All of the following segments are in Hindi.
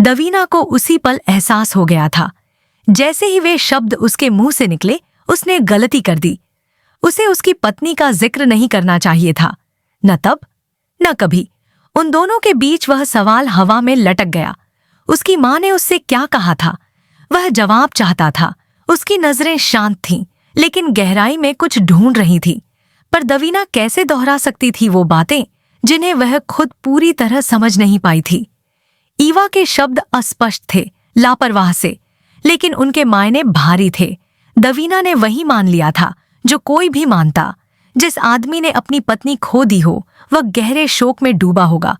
दवीना को उसी पल एहसास हो गया था। जैसे ही वे शब्द उसके मुंह से निकले, उसने गलती कर दी। उसे उसकी पत्नी का जिक्र नहीं करना चाहिए था, न तब न कभी। उन दोनों के बीच वह सवाल हवा में लटक गया। उसकी माँ ने उससे क्या कहा था? वह जवाब चाहता था। उसकी नजरें शांत थीं, लेकिन गहराई में कुछ ढूंढ रही थी। पर दवीना कैसे दोहरा सकती थी वो बातें जिन्हें वह खुद पूरी तरह समझ नहीं पाई थी? ईवा के शब्द अस्पष्ट थे, लापरवाह से, लेकिन उनके मायने भारी थे। दवीना ने वही मान लिया था जो कोई भी मानता। जिस आदमी ने अपनी पत्नी खो दी हो, वह गहरे शोक में डूबा होगा।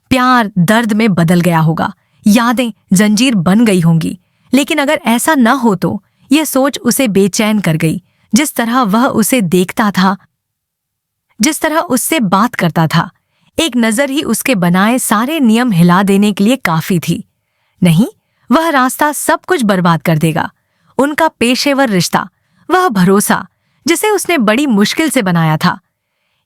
प्यार दर्द में बदल गया होगा, यादें जंजीर बन गई होंगी। लेकिन अगर ऐसा न हो तो यह सोच उसे बेचैन कर गई। जिस तरह वह उसे देखता था, जिस तरह उससे बात करता था, एक नजर ही उसके बनाए सारे नियम हिला देने के लिए काफी थी। नहीं, वह रास्ता सब कुछ बर्बाद कर देगा। उनका पेशेवर रिश्ता, वह भरोसा जिसे उसने बड़ी मुश्किल से बनाया था।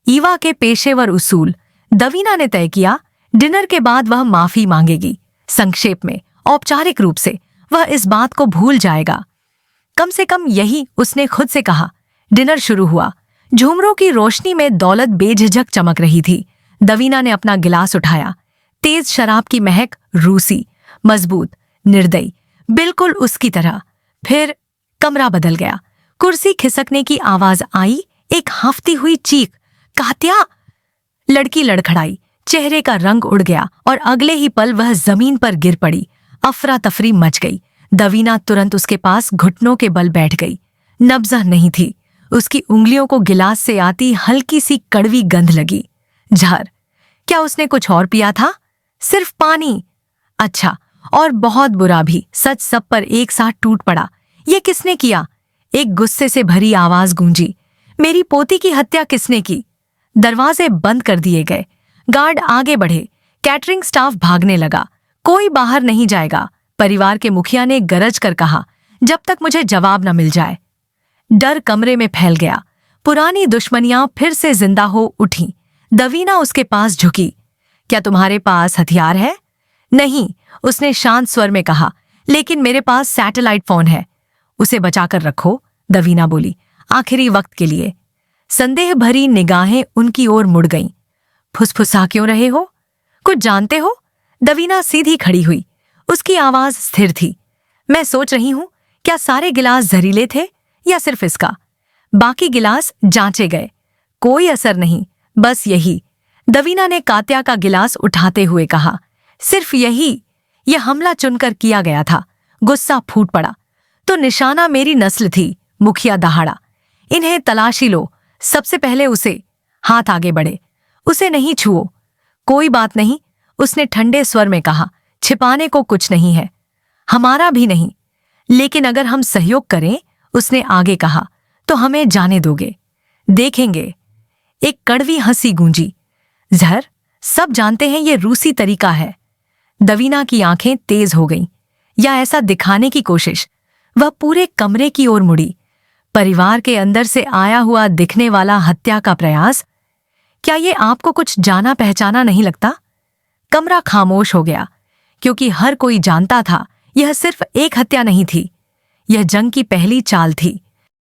ईवा के पेशेवर उसूल। दवीना ने तय किया, डिनर के बाद वह माफी मांगेगी। संक्षेप में, औपचारिक रूप से वह इस बात को भूल जाएगा। कम से कम यही उसने खुद से कहा। डिनर शुरू हुआ। झूमरों की रोशनी में दौलत बेझिझक चमक रही थी। दवीना ने अपना गिलास उठाया। तेज शराब की महक, रूसी, मजबूत, निर्दयी, बिल्कुल उसकी तरह। फिर कमरा बदल गया। कुर्सी खिसकने की आवाज आई, एक हांफती हुई चीख, कात्या! लड़की लड़खड़ाई, चेहरे का रंग उड़ गया और अगले ही पल वह जमीन पर गिर पड़ी। अफरा तफरी मच गई। दवीना तुरंत उसके पास घुटनों के बल बैठ गई। नब्ज़ नहीं थी। उसकी उंगलियों को गिलास से आती हल्की सी कड़वी गंध लगी। जहर। क्या उसने कुछ और पिया था? सिर्फ पानी? अच्छा, और बहुत बुरा भी। सच सब पर एक साथ टूट पड़ा। ये किसने किया? एक गुस्से से भरी आवाज गूंजी। मेरी पोती की हत्या किसने की? दरवाजे बंद कर दिए गए। गार्ड आगे बढ़े। कैटरिंग स्टाफ भागने लगा। कोई बाहर नहीं जाएगा, परिवार के मुखिया ने गरज कर कहा, जब तक मुझे जवाब न मिल जाए। डर कमरे में फैल गया। पुरानी दुश्मनियां फिर से जिंदा हो उठी। दवीना उसके पास झुकी। क्या तुम्हारे पास हथियार है? नहीं, उसने शांत स्वर में कहा, लेकिन मेरे पास सैटेलाइट फोन है। उसे बचाकर रखो, दवीना बोली, आखिरी वक्त के लिए। संदेह भरी निगाहें उनकी ओर मुड़ गईं। फुसफुसा क्यों रहे हो? कुछ जानते हो? दवीना सीधी खड़ी हुई। उसकी आवाज स्थिर थी। मैं सोच रही हूं, क्या सारे गिलास जहरीले थे या सिर्फ इसका? बाकी गिलास जांचे गए, कोई असर नहीं, बस यही। दवीना ने कात्या का गिलास उठाते हुए कहा, सिर्फ यही? यह हमला चुनकर किया गया था। गुस्सा फूट पड़ा। तो निशाना मेरी नस्ल थी, मुखिया दहाड़ा। इन्हें तलाशी लो। सबसे पहले उसे। हाथ आगे बढ़े। उसे नहीं छुओ। कोई बात नहीं, उसने ठंडे स्वर में कहा, छिपाने को कुछ नहीं है, हमारा भी नहीं। लेकिन अगर हम सहयोग करें, उसने आगे कहा, तो हमें जाने दोगे? देखेंगे। एक कड़वी हंसी गूंजी। जहर, सब जानते हैं ये रूसी तरीका है। दवीना की आंखें तेज हो गईं, या ऐसा दिखाने की कोशिश। वह पूरे कमरे की ओर मुड़ी। परिवार के अंदर से आया हुआ दिखने वाला हत्या का प्रयास। क्या ये आपको कुछ जाना पहचाना नहीं लगता? कमरा खामोश हो गया, क्योंकि हर कोई जानता था यह सिर्फ एक हत्या नहीं थी। यह जंग की पहली चाल थी।